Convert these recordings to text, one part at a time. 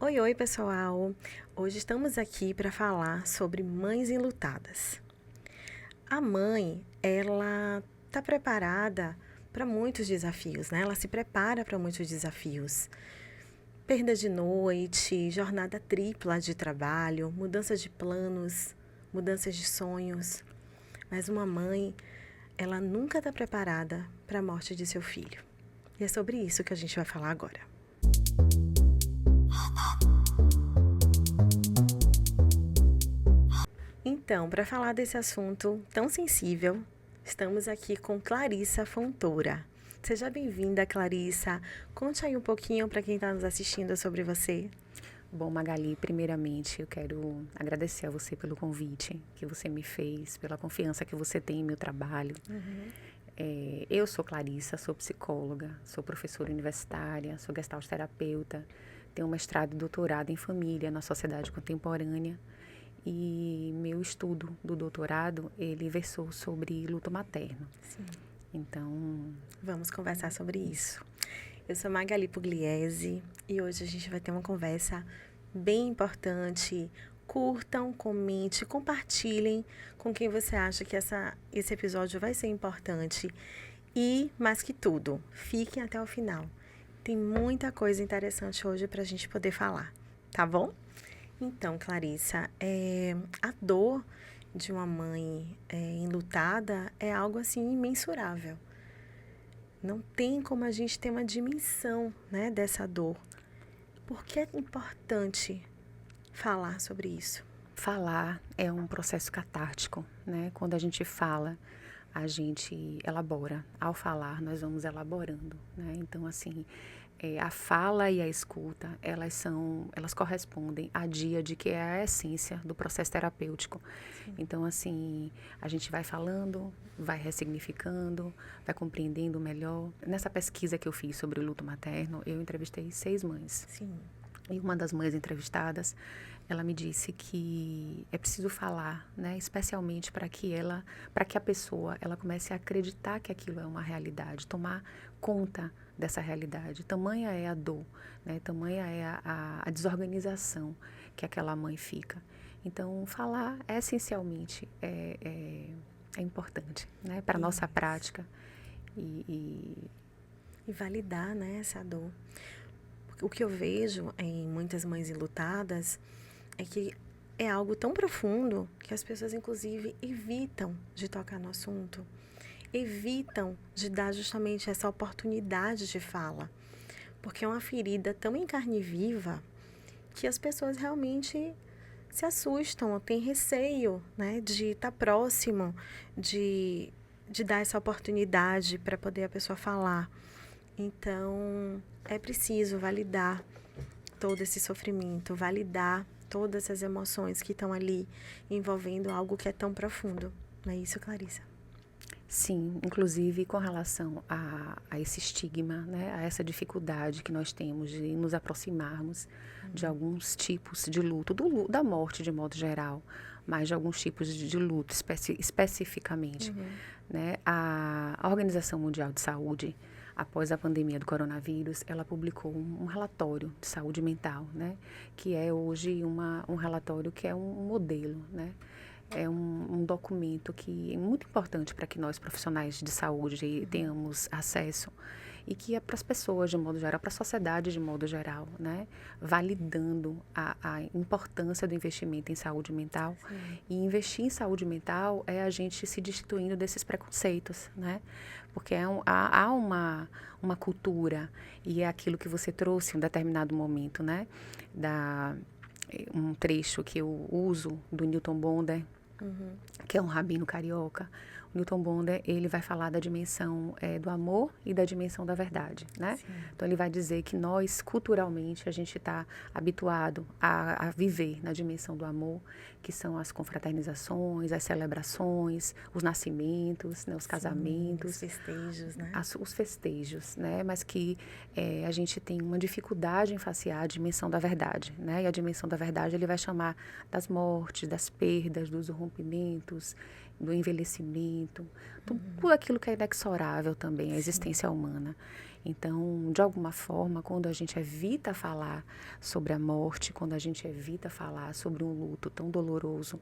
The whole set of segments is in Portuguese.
Oi, oi, pessoal! Hoje estamos aqui para falar sobre mães enlutadas. A mãe, ela está preparada para muitos desafios, né? Ela se prepara para muitos desafios. Perda de noite, jornada tripla de trabalho, mudança de planos, mudanças de sonhos. Mas uma mãe, ela nunca está preparada para a morte de seu filho. E é sobre isso que a gente vai falar agora. Então, para falar desse assunto tão sensível, estamos aqui com Clarissa Fontoura. Seja bem-vinda, Clarissa. Conte aí um pouquinho para quem está nos assistindo sobre você. Bom, Magali, primeiramente eu quero agradecer a você pelo convite que você me fez, pela confiança que você tem em meu trabalho. Eu sou Clarissa, sou psicóloga, sou professora universitária, sou gestalt terapeuta, tenho mestrado e doutorado em família na sociedade contemporânea e meu estudo do doutorado, ele versou sobre luto materno. Sim. Então, Vamos conversar sobre isso. Eu sou Magali Pugliese e hoje a gente vai ter uma conversa bem importante. Curtam, comente, compartilhem com quem você acha que esse episódio vai ser importante. E, mais que tudo, fiquem até o final. Tem muita coisa interessante hoje para a gente poder falar, tá bom? Então, Clarissa, a dor de uma mãe enlutada é algo assim imensurável. Não tem como a gente ter uma dimensão, né, dessa dor. Por que é importante falar sobre isso? falar é um processo catártico, né? Quando a gente fala, a gente elabora. Ao falar, nós vamos elaborando, né? Então, assim, a fala e a escuta, elas correspondem à díade, que é a essência do processo terapêutico. Sim. Então, assim, a gente vai falando, vai ressignificando, vai compreendendo melhor. Nessa pesquisa que eu fiz sobre o luto materno, eu entrevistei 6 mães. Sim. E uma das mães entrevistadas, ela me disse que é preciso falar, né, especialmente para que a pessoa, ela comece a acreditar que aquilo é uma realidade, tomar conta dessa realidade. Tamanha é a dor, né, tamanha é a desorganização que aquela mãe fica. Então, falar essencialmente é importante, né, para a nossa prática E validar, né, essa dor. O que eu vejo em muitas mães enlutadas é que é algo tão profundo que as pessoas, inclusive, evitam de tocar no assunto, evitam de dar justamente essa oportunidade de fala, porque é uma ferida tão em carne viva que as pessoas realmente se assustam, ou têm receio, né, de estar próximo, de dar essa oportunidade para poder a pessoa falar. Então, é preciso validar todo esse sofrimento, validar todas essas emoções que estão ali envolvendo algo que é tão profundo. Não é isso, Clarissa? Sim, inclusive com relação a esse estigma, né, a essa dificuldade que nós temos de nos aproximarmos de alguns tipos de luto, da morte de modo geral, mas de alguns tipos de luto especificamente. Né? A Organização Mundial de Saúde, após a pandemia do coronavírus, ela publicou um relatório de saúde mental, né, que é hoje um relatório que é um modelo, né? É um documento que é muito importante para que nós, profissionais de saúde, tenhamos acesso e que é para as pessoas de modo geral, para a sociedade de modo geral, né? Validando a importância do investimento em saúde mental. Sim. E investir em saúde mental é a gente se destituindo desses preconceitos, né? Porque há uma cultura e é aquilo que você trouxe em um determinado momento, né? Um trecho que eu uso do Newton Bonder, que é um rabino carioca. O Newton Bonder, ele vai falar da dimensão do amor e da dimensão da verdade, né? Sim. Então, ele vai dizer que nós, culturalmente, a gente está habituado a viver na dimensão do amor, que são as confraternizações, as celebrações, os nascimentos, né, os casamentos. Os festejos, né? Os festejos, né? Mas que a gente tem uma dificuldade em facear a dimensão da verdade, né? E a dimensão da verdade ele vai chamar das mortes, das perdas, dos rompimentos, do envelhecimento, tudo aquilo que é inexorável também, a existência humana. Então, de alguma forma, quando a gente evita falar sobre a morte, quando a gente evita falar sobre um luto tão doloroso,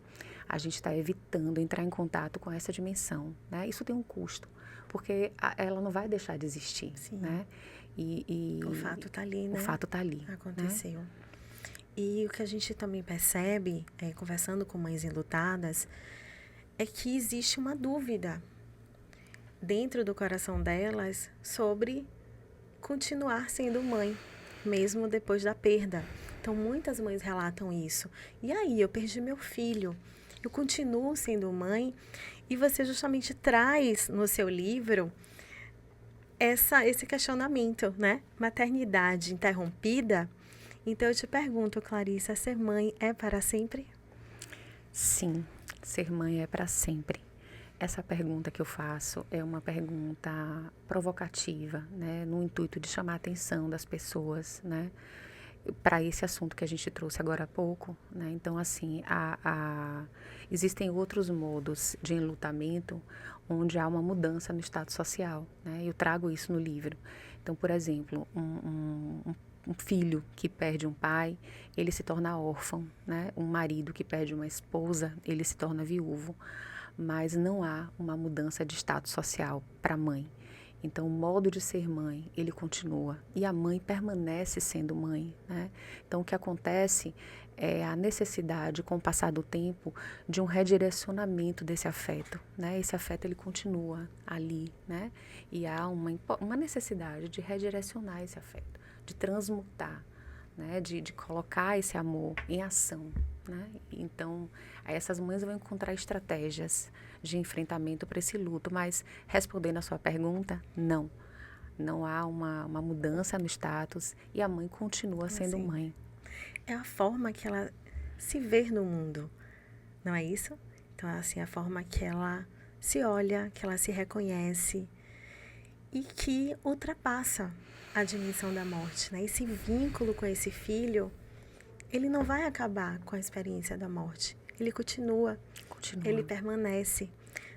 a gente está evitando entrar em contato com essa dimensão, né? Isso tem um custo, porque ela não vai deixar de existir, Sim. né? O fato está ali, né? O fato está ali. Aconteceu. Né? E o que a gente também percebe, conversando com mães enlutadas, é que existe uma dúvida dentro do coração delas sobre continuar sendo mãe, mesmo depois da perda. Então, muitas mães relatam isso. E aí, eu perdi meu filho, eu continuo sendo mãe? E você justamente traz no seu livro esse questionamento, né? Maternidade interrompida. Então, eu te pergunto, Clarissa, ser mãe é para sempre? Sim, ser mãe é para sempre. Essa pergunta que eu faço é uma pergunta provocativa, né, no intuito de chamar a atenção das pessoas, né, para esse assunto que a gente trouxe agora há pouco, né. Então, assim, existem outros modos de enlutamento onde há uma mudança no estado social, né. Eu trago isso no livro. Então, por exemplo, um filho que perde um pai, ele se torna órfão, né. Um marido que perde uma esposa, ele se torna viúvo. Mas não há uma mudança de status social para a mãe. Então, o modo de ser mãe, ele continua. E a mãe permanece sendo mãe, né? Então, o que acontece é a necessidade, com o passar do tempo, de um redirecionamento desse afeto, né? Esse afeto, ele continua ali, né? E há uma necessidade de redirecionar esse afeto, de transmutar, né? De colocar esse amor em ação, né? Então, essas mães vão encontrar estratégias de enfrentamento para esse luto, mas respondendo a sua pergunta, não. Não há uma mudança no status e a mãe continua sendo Assim, mãe. é a forma que ela se vê no mundo, não é isso? Então, assim, a forma que ela se olha, que ela se reconhece e que ultrapassa a dimensão da morte, né? Esse vínculo com esse filho, ele não vai acabar com a experiência da morte. Ele continua. Ele permanece.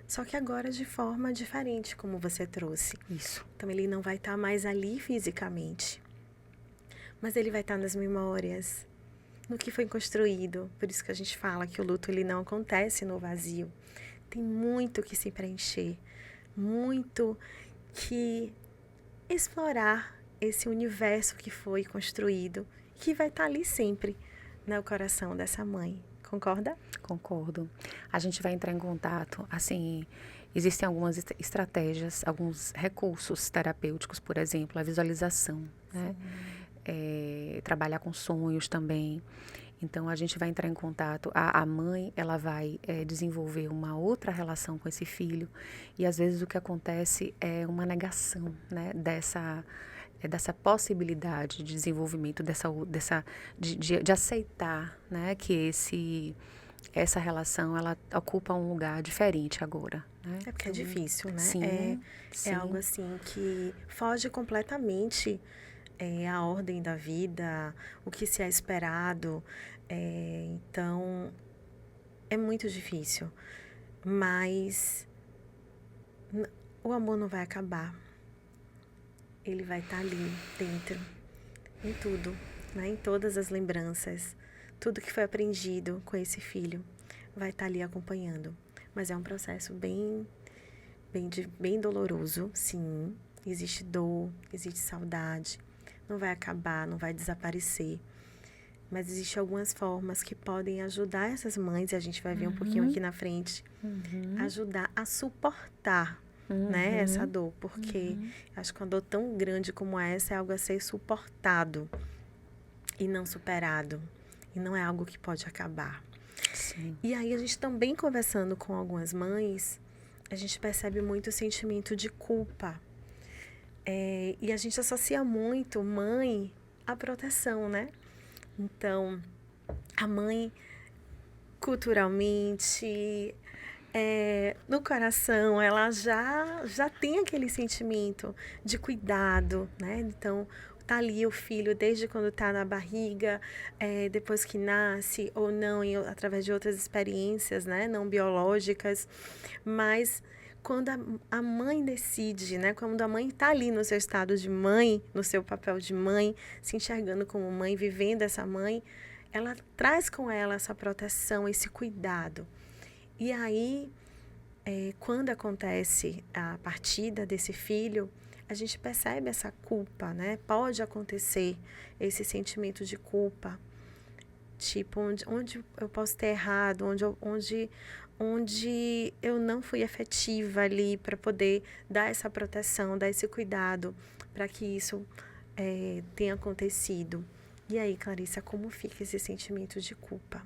Só que agora de forma diferente, como você trouxe. Isso. Então, ele não vai estar mais ali fisicamente. Mas ele vai estar nas memórias, no que foi construído. Por isso que a gente fala que o luto ele não acontece no vazio. Tem muito que se preencher. Muito que explorar esse universo que foi construído, que vai estar ali sempre no coração dessa mãe. Concorda? Concordo. A gente vai entrar em contato, assim, existem algumas estratégias, alguns recursos terapêuticos, por exemplo, a visualização, né? Trabalhar com sonhos também. Então, a gente vai entrar em contato, a mãe, ela vai desenvolver uma outra relação com esse filho e, às vezes, o que acontece é uma negação, né, dessa possibilidade de desenvolvimento, de aceitar, né, que essa relação, ela ocupa um lugar diferente agora, né? É porque é difícil, né? Sim, é algo assim que foge completamente a ordem da vida, o que se é esperado. Então, é muito difícil. Mas o amor não vai acabar. Ele vai estar ali dentro, em tudo, né? Em todas as lembranças. Tudo que foi aprendido com esse filho vai estar ali acompanhando. Mas é um processo bem doloroso, sim. Existe dor, existe saudade. Não vai acabar, não vai desaparecer. Mas existem algumas formas que podem ajudar essas mães, e a gente vai ver um pouquinho aqui na frente, ajudar a suportar, né, essa dor. Porque acho que uma dor tão grande como essa é algo a ser suportado e não superado. E não é algo que pode acabar. Sim. E aí a gente também conversando com algumas mães, a gente percebe muito o sentimento de culpa. E a gente associa muito mãe à proteção, né? Então, a mãe, culturalmente, no coração, ela já tem aquele sentimento de cuidado, né? Então, tá ali o filho desde quando tá na barriga, depois que nasce ou não, através de outras experiências, né? Não biológicas, mas quando a mãe decide, né? Quando a mãe está ali no seu estado de mãe, no seu papel de mãe, se enxergando como mãe, vivendo essa mãe, ela traz com ela essa proteção, esse cuidado. E aí, quando acontece a partida desse filho, a gente percebe essa culpa, né? Pode acontecer esse sentimento de culpa. Tipo, onde eu posso ter errado, onde eu não fui efetiva ali para poder dar essa proteção, dar esse cuidado para que isso tenha acontecido. E aí, Clarissa, como fica esse sentimento de culpa?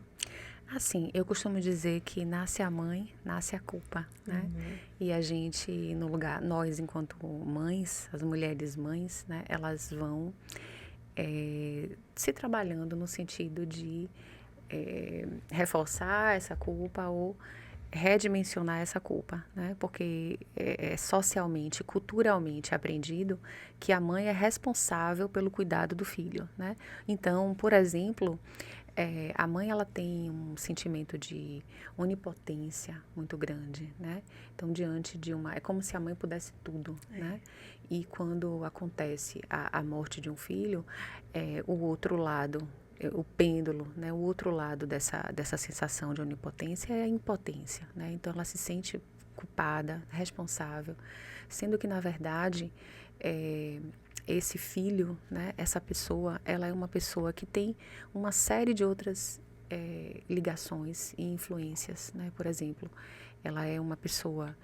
Assim, eu costumo dizer que nasce a mãe, nasce a culpa, né? E a gente, no lugar, nós enquanto mães, as mulheres mães, né? Elas vão se trabalhando no sentido de reforçar essa culpa ou redimensionar essa culpa, né? Porque é socialmente, culturalmente aprendido que a mãe é responsável pelo cuidado do filho, né? Então, por exemplo, a mãe ela tem um sentimento de onipotência muito grande, né? Então, diante de é como se a mãe pudesse tudo, né? E quando acontece a morte de um filho, o outro lado, o pêndulo, né? O outro lado dessa sensação de onipotência é a impotência, né? Então, ela se sente culpada, responsável, sendo que, na verdade, esse filho, né? Essa pessoa, ela é uma pessoa que tem uma série de outras ligações e influências, né? Por exemplo, ela é uma pessoa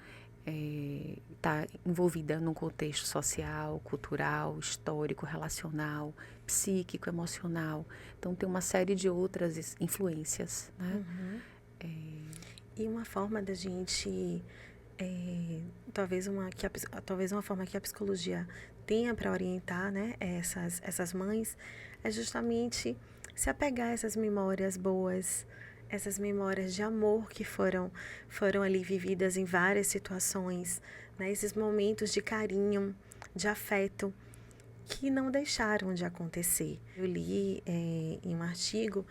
está envolvida num contexto social, cultural, histórico, relacional, psíquico, emocional. Então, tem uma série de outras influências, né? E uma forma da gente, talvez uma forma que a psicologia tenha para orientar, né, essas mães, é justamente se apegar a essas memórias boas, essas memórias de amor que foram ali vividas em várias situações, né, esses momentos de carinho, de afeto, que não deixaram de acontecer. Eu li em um artigo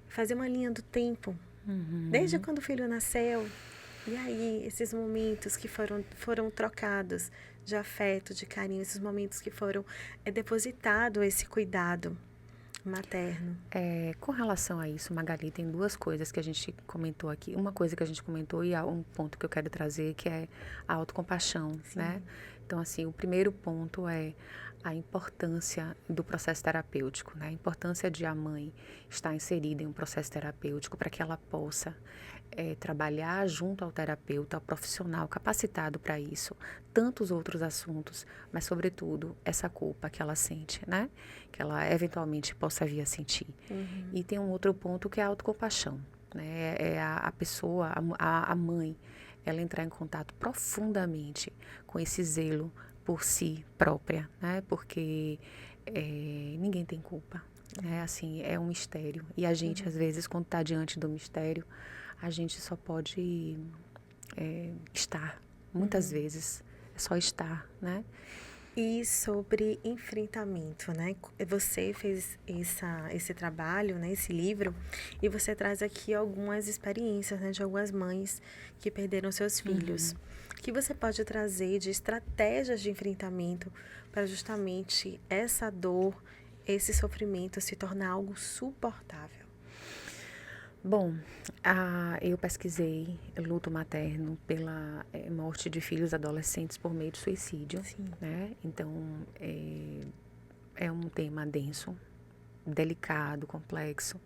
fazer uma linha do tempo, desde quando o filho nasceu, e aí esses momentos que foram trocados de afeto, de carinho, esses momentos que foram depositado esse cuidado materno. Com relação a isso, Magali, tem duas coisas que a gente comentou aqui. Uma coisa que a gente comentou e há um ponto que eu quero trazer, que é a autocompaixão, né? Então, assim, o primeiro ponto é a importância do processo terapêutico, né? A importância de a mãe estar inserida em um processo terapêutico para que ela possa trabalhar junto ao terapeuta, ao profissional capacitado para isso, tantos outros assuntos, mas sobretudo essa culpa que ela sente, né? Que ela eventualmente possa vir a sentir. E tem um outro ponto que é a autocompaixão, né? É a pessoa, a mãe, ela entrar em contato profundamente com esse zelo por si própria, né? Porque ninguém tem culpa, né? Assim, é um mistério. E a gente, às vezes, quando está diante do mistério, a gente só pode estar. Muitas vezes é só estar, né? E sobre enfrentamento, né? Você fez esse trabalho, né? Esse livro, e você traz aqui algumas experiências, né? De algumas mães que perderam seus filhos. O que você pode trazer de estratégias de enfrentamento para justamente essa dor, esse sofrimento se tornar algo suportável? Bom, eu pesquisei luto materno pela morte de filhos adolescentes por meio de suicídio, né? Então, é um tema denso, delicado, complexo.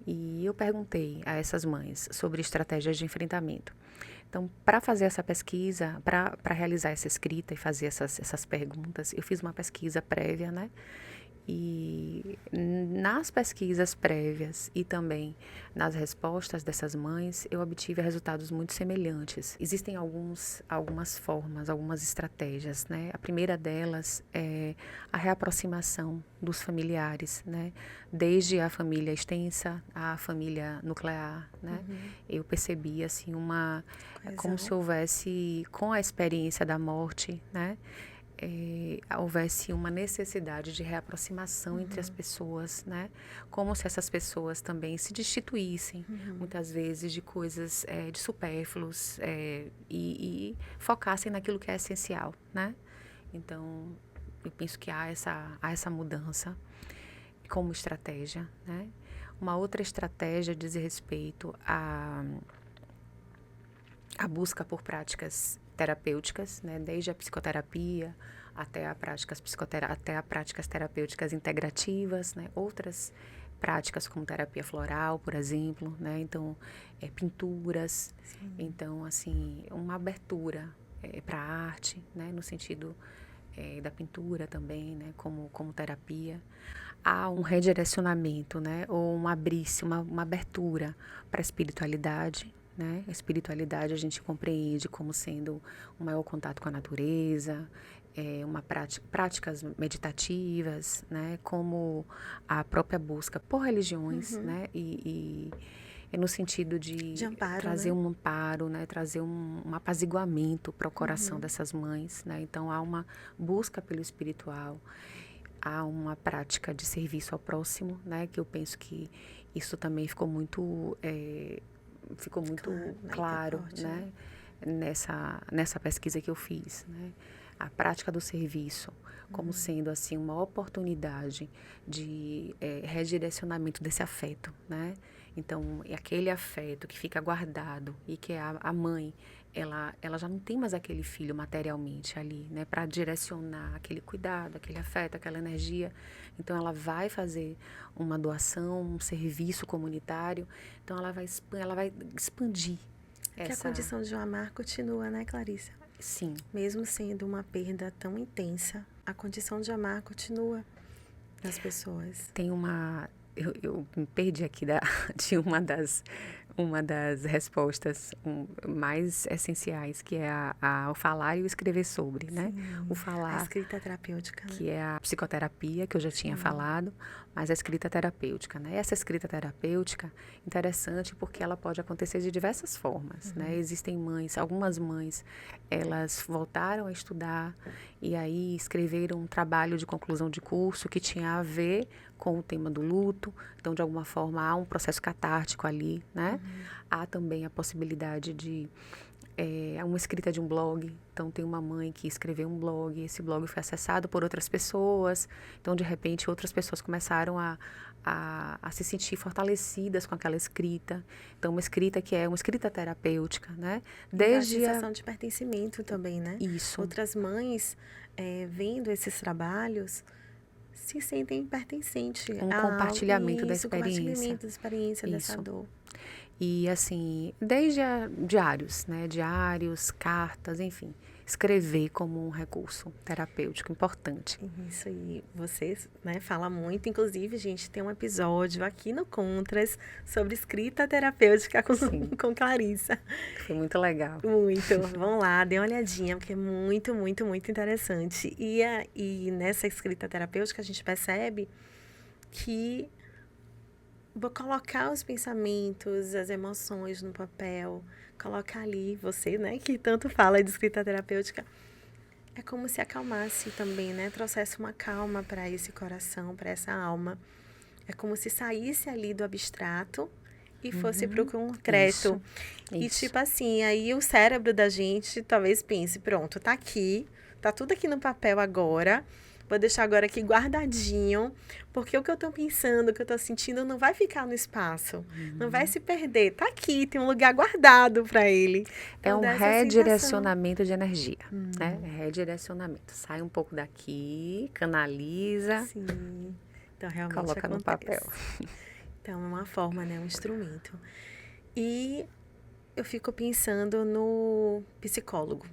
E eu perguntei a essas mães sobre estratégias de enfrentamento. Então, para fazer essa pesquisa, para realizar essa escrita e fazer essas perguntas, eu fiz uma pesquisa prévia, né? E nas pesquisas prévias e também nas respostas dessas mães, eu obtive resultados muito semelhantes. Existem algumas formas, algumas estratégias, né? A primeira delas é a reaproximação dos familiares, né? Desde a família extensa à família nuclear, né? Eu percebi, assim, como se houvesse, com a experiência da morte, né? houvesse uma necessidade de reaproximação entre as pessoas, né? Como se essas pessoas também se destituíssem, muitas vezes, de coisas de supérfluos e focassem naquilo que é essencial, né? Então, eu penso que há essa mudança como estratégia, né? Uma outra estratégia diz respeito à busca por práticas terapêuticas, né? Desde a psicoterapia até a práticas terapêuticas integrativas, né? Outras práticas como terapia floral, por exemplo, né? Então, pinturas. Sim. Então, assim, uma abertura para a arte, né? No sentido da pintura também, né? Como terapia. Há um redirecionamento, né? Ou uma abertura para a espiritualidade, né? A espiritualidade a gente compreende como sendo um maior contato com a natureza, práticas meditativas, né? Como a própria busca por religiões, né? E no sentido de amparo, trazer né? um amparo, né? Trazer um apaziguamento para o coração dessas mães, né? Então há uma busca pelo espiritual. Há uma prática de serviço ao próximo, né? Que eu penso que isso também ficou muito claro, forte, né? Nessa pesquisa que eu fiz, né? A prática do serviço como sendo assim uma oportunidade de redirecionamento desse afeto, né? Então, aquele afeto que fica guardado e que a mãe ela já não tem mais aquele filho materialmente ali, né, para direcionar aquele cuidado, aquele afeto, aquela energia. Então, ela vai fazer uma doação, um serviço comunitário. Então, ela vai expandir Que a essa. condição de amar continua, né, Clarissa? Sim. Mesmo sendo uma perda tão intensa, a condição de amar continua nas pessoas. Tem uma. Eu me perdi aqui de uma das respostas mais essenciais, que é o falar e o escrever sobre, né? Sim, O a falar, escrita terapêutica, né? que é a psicoterapia, que eu já tinha falado, mas a escrita terapêutica, né? Essa escrita terapêutica, interessante porque ela pode acontecer de diversas formas, né? Existem algumas mães, elas voltaram a estudar e aí escreveram um trabalho de conclusão de curso que tinha a ver com o tema do luto. Então, de alguma forma, há um processo catártico ali, né? Há também a possibilidade de uma escrita de um blog. Então, tem uma mãe que escreveu um blog, esse blog foi acessado por outras pessoas. Então, de repente, outras pessoas começaram a se sentir fortalecidas com aquela escrita. Então, uma escrita que é uma escrita terapêutica, né? Desde a sensação de pertencimento também, né? Isso. Outras mães, vendo esses trabalhos, se sentem pertencentes Um a compartilhamento da isso, experiência. compartilhamento da experiência dessa Isso. dor. E, assim, desde diários, né? Diários, cartas, enfim. Escrever como um recurso terapêutico importante. Isso aí, vocês, né, fala muito. Inclusive, gente, tem um episódio aqui no Contras sobre escrita terapêutica com Clarissa. Foi muito legal. Muito. Vão lá, dê uma olhadinha, porque é muito, muito, muito interessante. E nessa escrita terapêutica, a gente percebe que vou colocar os pensamentos, as emoções no papel, colocar ali, você, né, que tanto fala de escrita terapêutica, é como se acalmasse também, né, trouxesse uma calma para esse coração, para essa alma. É como se saísse ali do abstrato e fosse para o concreto. E tipo assim, aí o cérebro da gente talvez pense, pronto, tá aqui, tá tudo aqui no papel agora. Vou deixar agora aqui guardadinho, porque o que eu tô pensando, o que eu tô sentindo não vai ficar no espaço, não vai se perder. Tá aqui, tem um lugar guardado para ele. Então, é um redirecionamento de energia, né? Redirecionamento. Sai um pouco daqui, canaliza. Sim. Então, realmente coloca acontece. No papel. Então, é uma forma, né? Um instrumento. E eu fico pensando no psicólogo.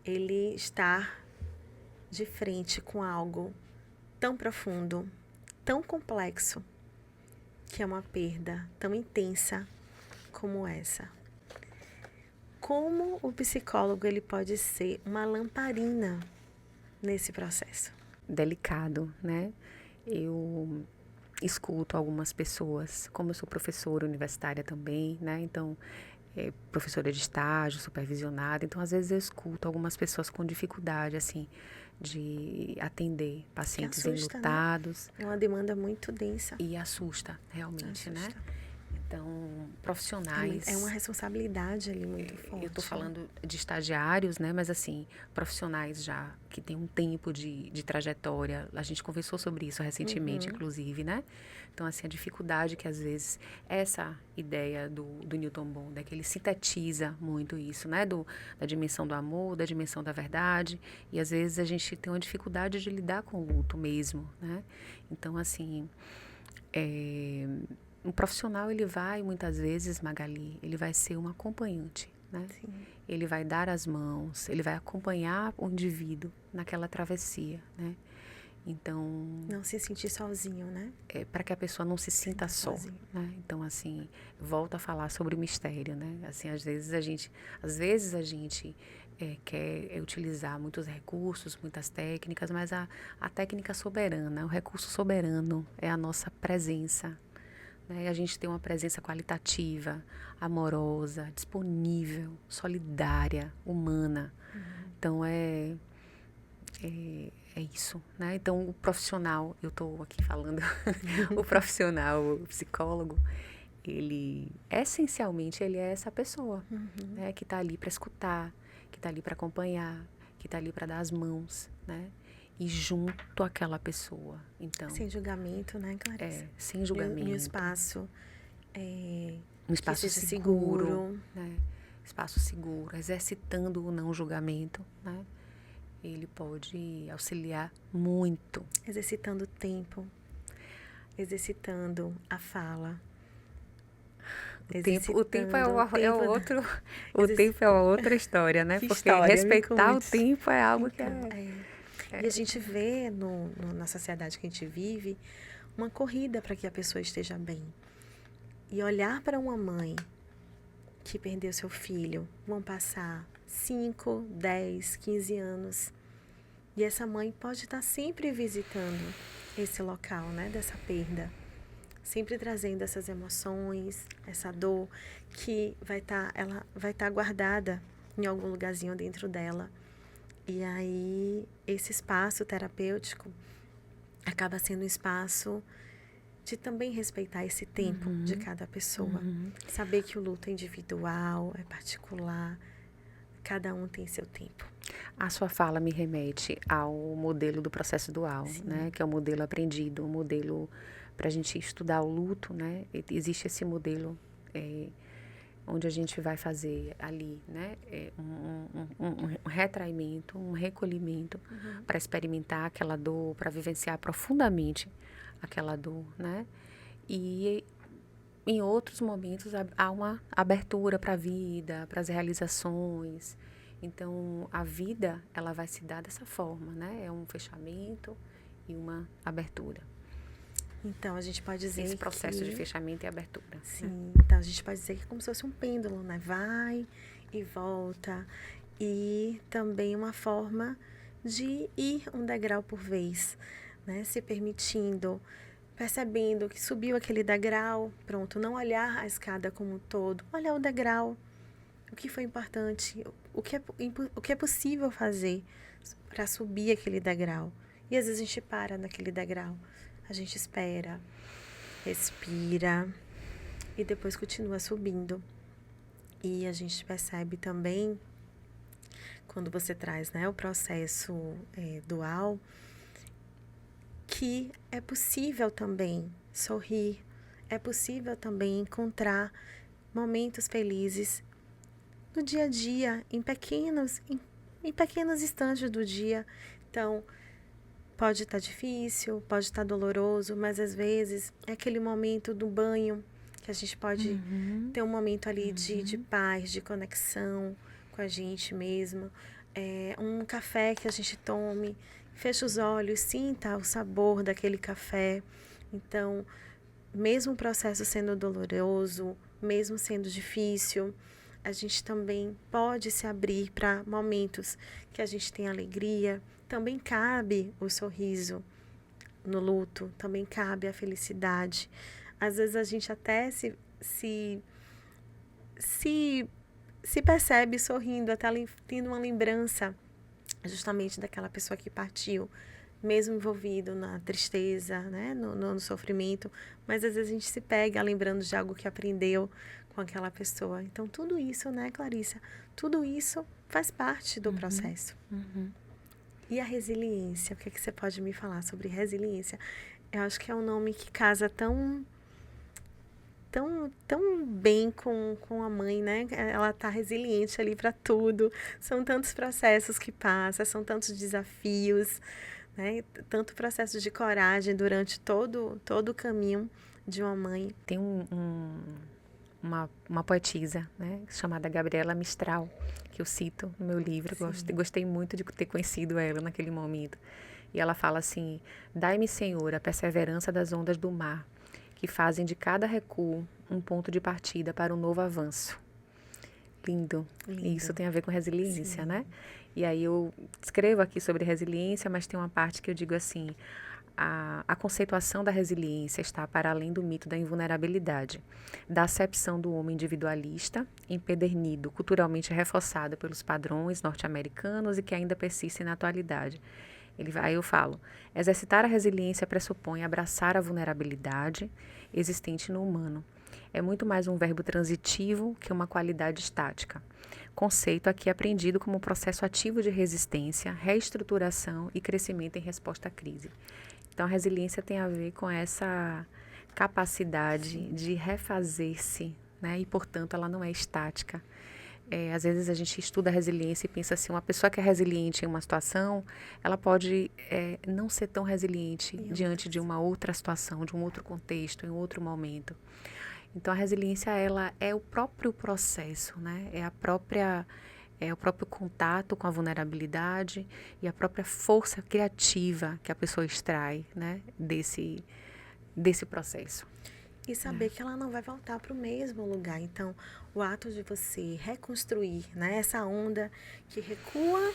Ele está de frente com algo tão profundo, tão complexo, que é uma perda tão intensa como essa. Como o psicólogo ele pode ser uma lamparina nesse processo? Delicado, né? Eu escuto algumas pessoas, como eu sou professora universitária também, né? Então, professora de estágio, supervisionada. Então, às vezes eu escuto algumas pessoas com dificuldade, assim, de atender Que pacientes assusta, né? enlutados. É uma demanda muito densa. E assusta, realmente, né? Assusta. Então, É uma profissionais. responsabilidade ali muito forte. Eu estou Né? falando de estagiários, né? Mas assim, profissionais já que têm um tempo de trajetória. A gente conversou sobre isso recentemente, inclusive, né? Então, assim, a dificuldade que às vezes essa ideia do Newton Bond é que ele sintetiza muito isso, né? Da dimensão do amor, da dimensão da verdade. E às vezes a gente tem uma dificuldade de lidar com o luto mesmo, né? Então, assim, um profissional, ele vai, muitas vezes, Magali, ele vai ser um acompanhante, né? Sim. Ele vai dar as mãos, ele vai acompanhar o indivíduo naquela travessia, né? Então, Não se sentir sozinho, né? para que a pessoa não se sinta só, sozinho. né? Então, assim, volta a falar sobre o mistério, né? Assim, às vezes a gente quer utilizar muitos recursos, muitas técnicas, mas a técnica soberana, o recurso soberano é a nossa presença, né? A gente tem uma presença qualitativa, amorosa, disponível, solidária, humana. Então, é isso, né? Então, o profissional, eu estou aqui falando, o profissional, o psicólogo, ele, essencialmente, ele é essa pessoa, né? Que está ali para escutar, que está ali para acompanhar, que está ali para dar as mãos, né? E junto àquela pessoa. Então, Sem julgamento, né, Clarice? sem julgamento. Em um espaço, Um espaço que seja seguro, né? Espaço seguro, exercitando o não julgamento, né? Ele pode auxiliar muito. Exercitando o tempo, exercitando a fala. O tempo é outro, Exerci- tempo é outra história, né? Que Porque história, me respeitar o conte. tempo é algo que Então, E a gente vê na sociedade que a gente vive uma corrida para que a pessoa esteja bem. E olhar para uma mãe que perdeu seu filho, vão passar 5, 10, 15 anos. E essa mãe pode estar sempre visitando esse local, né, dessa perda. Sempre trazendo essas emoções, essa dor que ela vai estar guardada em algum lugarzinho dentro dela. E aí, esse espaço terapêutico acaba sendo um espaço de também respeitar esse tempo de cada pessoa. Saber que o luto é individual, é particular, cada um tem seu tempo. A sua fala me remete ao modelo do processo dual, né? Que é o modelo aprendido, um modelo para a gente estudar o luto, né? Existe esse modelo onde a gente vai fazer ali, né? Um retraimento, um recolhimento para experimentar aquela dor, para vivenciar profundamente aquela dor, né? E em outros momentos há uma abertura para a vida, para as realizações. Então, a vida, ela vai se dar dessa forma, né? É um fechamento e uma abertura. Então, a gente pode dizer esse processo de fechamento e abertura. Sim, né? Então a gente pode dizer que é como se fosse um pêndulo, né? Vai e volta. E também uma forma de ir um degrau por vez, né? Se permitindo, percebendo que subiu aquele degrau, pronto, não olhar a escada como um todo, olhar o degrau, o que foi importante, o que é possível fazer para subir aquele degrau. E às vezes a gente para naquele degrau, a gente espera, respira e depois continua subindo. E a gente percebe também, quando você traz, né, o processo dual, que é possível também sorrir, é possível também encontrar momentos felizes no dia a dia, em pequenos instantes do dia. Então, pode estar difícil, pode estar doloroso, mas às vezes é aquele momento do banho que a gente pode ter um momento ali de paz, de conexão com a gente mesmo. Um café que a gente tome, feche os olhos, sinta o sabor daquele café. Então, mesmo o processo sendo doloroso, mesmo sendo difícil, a gente também pode se abrir para momentos que a gente tem alegria. Também cabe o sorriso no luto, também cabe a felicidade. Às vezes a gente até se se, se percebe sorrindo, até tendo uma lembrança justamente daquela pessoa que partiu, mesmo envolvido na tristeza, né, no sofrimento, mas às vezes a gente se pega lembrando de algo que aprendeu com aquela pessoa. Então, tudo isso, né, Clarissa, tudo isso faz parte do processo. E a resiliência, o que é que você pode me falar sobre resiliência? Eu acho que é um nome que casa tão bem com a mãe, né? Ela tá resiliente ali para tudo. São tantos processos que passa, são tantos desafios, né? Tanto processo de coragem durante todo o caminho de uma mãe. Tem uma poetisa, né, chamada Gabriela Mistral, que eu cito no meu livro. Gostei muito de ter conhecido ela naquele momento. E ela fala assim: dai-me, Senhor, a perseverança das ondas do mar, que fazem de cada recuo um ponto de partida para um novo avanço. Lindo. E isso tem a ver com resiliência, né? E aí eu escrevo aqui sobre resiliência, mas tem uma parte que eu digo assim: a conceituação da resiliência está para além do mito da invulnerabilidade, da acepção do homem individualista, empedernido, culturalmente reforçado pelos padrões norte-americanos e que ainda persistem na atualidade. Aí eu falo: exercitar a resiliência pressupõe abraçar a vulnerabilidade existente no humano. É muito mais um verbo transitivo que uma qualidade estática. Conceito aqui aprendido como processo ativo de resistência, reestruturação e crescimento em resposta à crise. Então, a resiliência tem a ver com essa capacidade de refazer-se, né? E, portanto, ela não é estática. Às vezes a gente estuda a resiliência e pensa assim: uma pessoa que é resiliente em uma situação, ela pode não ser tão resiliente diante de uma outra situação, de um outro contexto, em outro momento. Então, a resiliência, ela é o próprio processo, né? É o próprio contato com a vulnerabilidade e a própria força criativa que a pessoa extrai, né, desse processo. E saber que ela não vai voltar para o mesmo lugar. Então, o ato de você reconstruir, né, essa onda que recua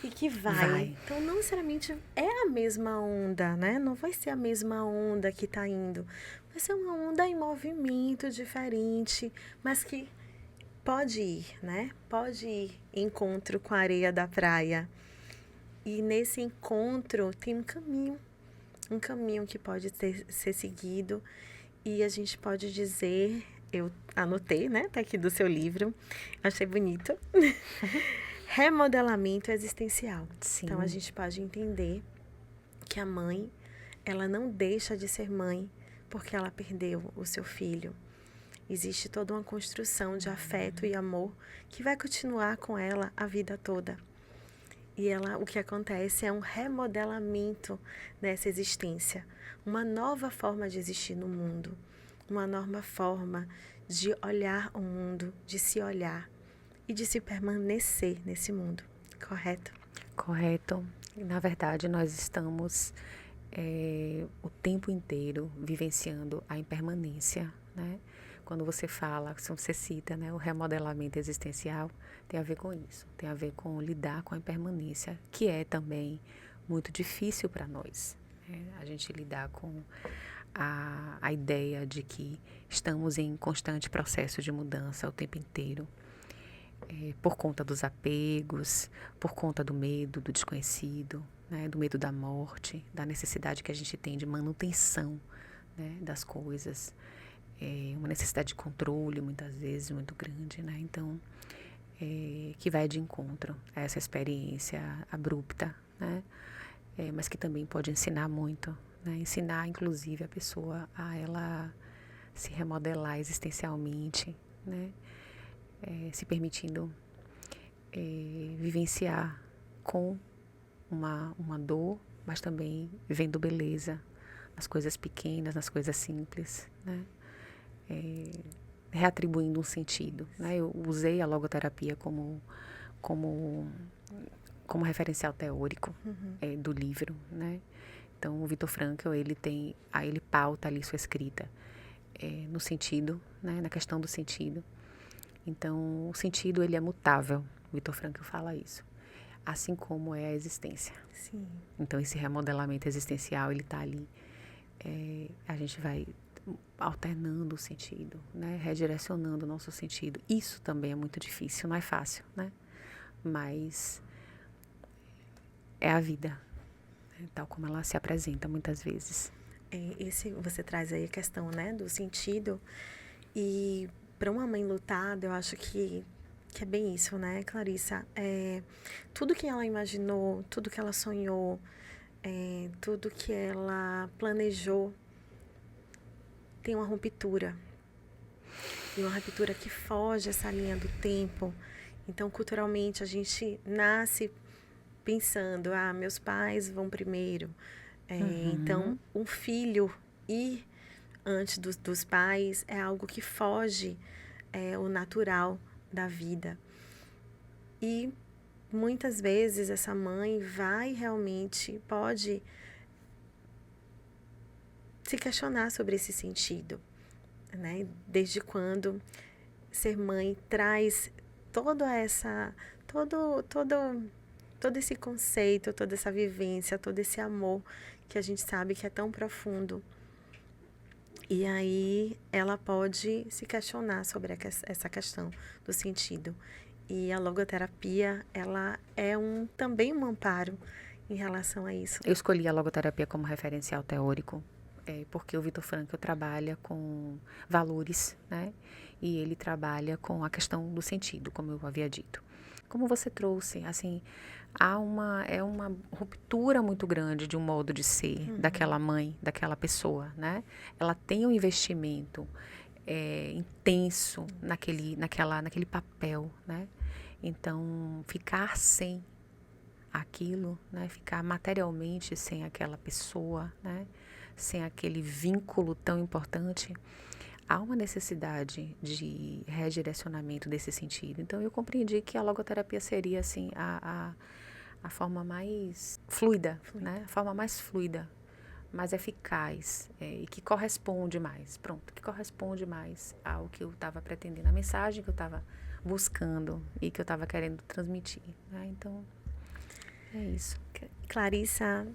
e que vai. Então, não necessariamente é a mesma onda, né? Não vai ser a mesma onda que está indo. Vai ser uma onda em movimento diferente, mas que pode ir, né? Pode ir em encontro com a areia da praia. E nesse encontro tem um caminho que pode ser seguido. E a gente pode dizer, eu anotei, né? Tá aqui do seu livro, achei bonito. Remodelamento existencial. Sim. Então a gente pode entender que a mãe, ela não deixa de ser mãe porque ela perdeu o seu filho. Existe toda uma construção de afeto e amor que vai continuar com ela a vida toda. E o que acontece é um remodelamento nessa existência, uma nova forma de existir no mundo, uma nova forma de olhar o mundo, de se olhar e de se permanecer nesse mundo, correto? Correto. Na verdade, nós estamos o tempo inteiro vivenciando a impermanência, né? Quando você cita, né, o remodelamento existencial, tem a ver com isso, tem a ver com lidar com a impermanência, que é também muito difícil para nós. A gente lidar com a ideia de que estamos em constante processo de mudança o tempo inteiro, por conta dos apegos, por conta do medo do desconhecido, né, do medo da morte, da necessidade que a gente tem de manutenção, né, das coisas. Uma necessidade de controle, muitas vezes, muito grande, né? Então, que vai de encontro a essa experiência abrupta, né? Mas que também pode ensinar muito, né? Ensinar, inclusive, a pessoa a ela se remodelar existencialmente, né? Se permitindo vivenciar com uma dor, mas também vendo beleza nas coisas pequenas, nas coisas simples, né? Reatribuindo um sentido, né? Eu usei a logoterapia como referencial teórico do livro, né? Então, o Viktor Frankl, ele pauta ali sua escrita no sentido, né? Na questão do sentido. Então, o sentido, ele é mutável. O Viktor Frankl fala isso. Assim como é a existência. Sim. Então, esse remodelamento existencial, ele está ali. A gente vai alternando o sentido, né? Redirecionando o nosso sentido. Isso também é muito difícil, não é fácil, né? Mas é a vida, né? Tal como ela se apresenta muitas vezes. Você traz aí a questão, né, do sentido. E para uma mãe lutada, eu acho que é bem isso, né, Clarissa? Tudo que ela imaginou, tudo que ela sonhou, tudo que ela planejou tem uma ruptura. E uma ruptura que foge essa linha do tempo. Então, culturalmente, a gente nasce pensando, meus pais vão primeiro. Então, um filho ir antes dos pais é algo que foge o natural da vida. E muitas vezes essa mãe pode se questionar sobre esse sentido, né? Desde quando ser mãe traz todo esse conceito, toda essa vivência, todo esse amor que a gente sabe que é tão profundo. E aí ela pode se questionar sobre essa questão do sentido. E a logoterapia, ela é também um amparo em relação a isso. Eu escolhi a logoterapia como referencial teórico, porque o Viktor Frankl trabalha com valores, né? E ele trabalha com a questão do sentido, como eu havia dito. Como você trouxe, assim, é uma ruptura muito grande de um modo de ser daquela mãe, daquela pessoa, né? Ela tem um investimento intenso naquele papel, né? Então, ficar sem aquilo, né? Ficar materialmente sem aquela pessoa, né? Sem aquele vínculo tão importante, há uma necessidade de redirecionamento desse sentido. Então, eu compreendi que a logoterapia seria, assim, a forma mais fluida, né? A forma mais fluida, mais eficaz e que corresponde mais, que corresponde mais ao que eu estava pretendendo, a mensagem que eu estava buscando e que eu estava querendo transmitir, né? Então, é isso. Clarissa,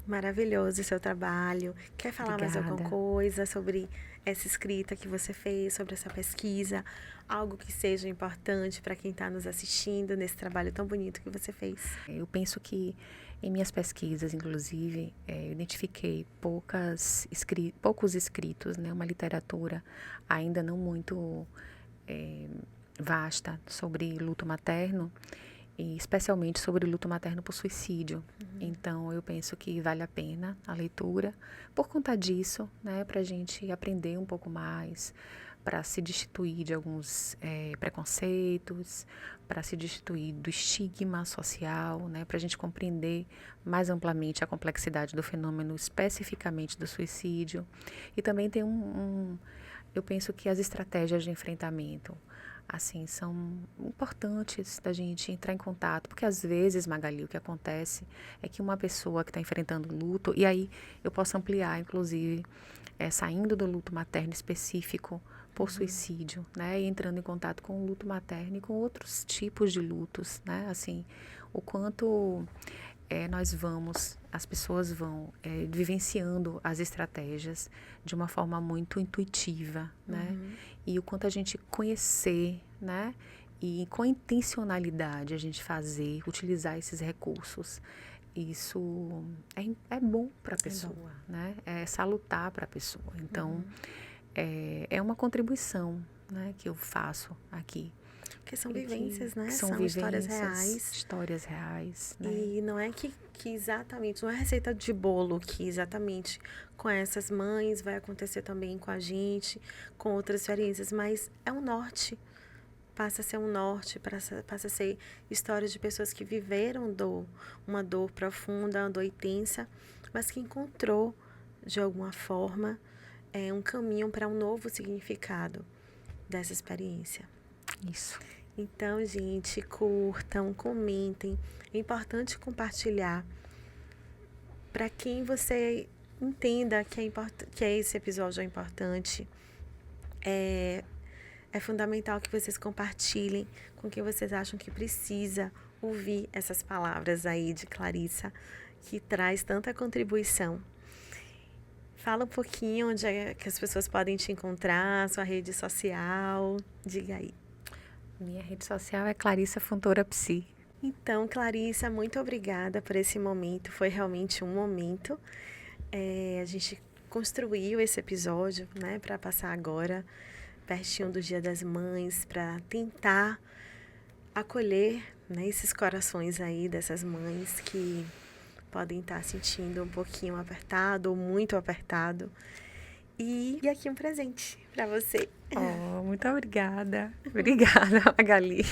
maravilhoso o seu trabalho. Quer falar mais alguma coisa sobre essa escrita que você fez, sobre essa pesquisa? Algo que seja importante para quem está nos assistindo nesse trabalho tão bonito que você fez? Eu penso que em minhas pesquisas, inclusive, eu identifiquei poucos escritos, né? Uma literatura ainda não muito vasta sobre luto materno, e especialmente sobre luto materno por suicídio. Então, eu penso que vale a pena a leitura por conta disso, né, para a gente aprender um pouco mais, para se destituir de alguns preconceitos, para se destituir do estigma social, né, para a gente compreender mais amplamente a complexidade do fenômeno, especificamente do suicídio. E também tem eu penso que as estratégias de enfrentamento, assim, são importantes da gente entrar em contato, porque às vezes, Magali, o que acontece é que uma pessoa que está enfrentando luto, e aí eu posso ampliar, inclusive, saindo do luto materno específico por suicídio, né, e entrando em contato com o luto materno e com outros tipos de lutos, né, assim, o quanto as pessoas vão vivenciando as estratégias de uma forma muito intuitiva, né? E o quanto a gente conhecer, né? E com intencionalidade a gente utilizar esses recursos, isso é bom para a pessoa, né? É salutar para a pessoa. Então, é uma contribuição, né, que eu faço aqui. Porque são vivências, né? São histórias reais. Histórias reais, né? E não é que exatamente, não é receita de bolo que exatamente com essas mães vai acontecer também com a gente, com outras experiências, mas é um norte. Passa a ser um norte, passa a ser histórias de pessoas que viveram uma dor profunda, uma dor intensa, mas que encontrou, de alguma forma, um caminho para um novo significado dessa experiência. Isso. Então, gente, curtam, comentem. É importante compartilhar para quem você entenda que esse episódio é importante. É fundamental que vocês compartilhem com quem vocês acham que precisa ouvir essas palavras aí de Clarissa, que traz tanta contribuição. Fala um pouquinho onde é que as pessoas podem te encontrar, sua rede social. Diga aí. Minha rede social é Clarissa Fontoura Psi. Então, Clarissa, muito obrigada por esse momento. Foi realmente um momento. A gente construiu esse episódio, né, para passar agora, pertinho do Dia das Mães, para tentar acolher, né, esses corações aí dessas mães que podem estar sentindo um pouquinho apertado ou muito apertado. E aqui um presente para você. Oh, muito obrigada. Obrigada, Magali.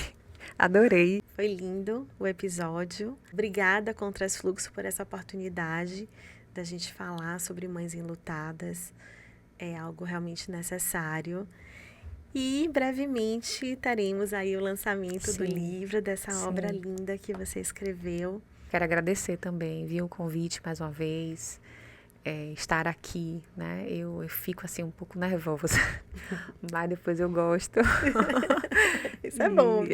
Adorei. Foi lindo o episódio. Obrigada, Contras Fluxo, por essa oportunidade da gente falar sobre mães enlutadas. É algo realmente necessário. E brevemente teremos aí o lançamento do livro, dessa obra linda que você escreveu. Quero agradecer também, viu, o convite mais uma vez. Estar aqui, né? Eu fico assim um pouco nervosa, mas depois eu gosto. Isso é bom.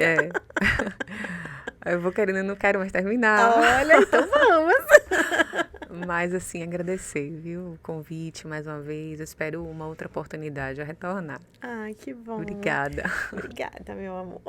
Eu vou querendo, não quero mais terminar. Olha, então vamos. Mas assim, agradecer, viu, o convite mais uma vez. Eu espero uma outra oportunidade a retornar. Ai, que bom. Obrigada. Obrigada, meu amor.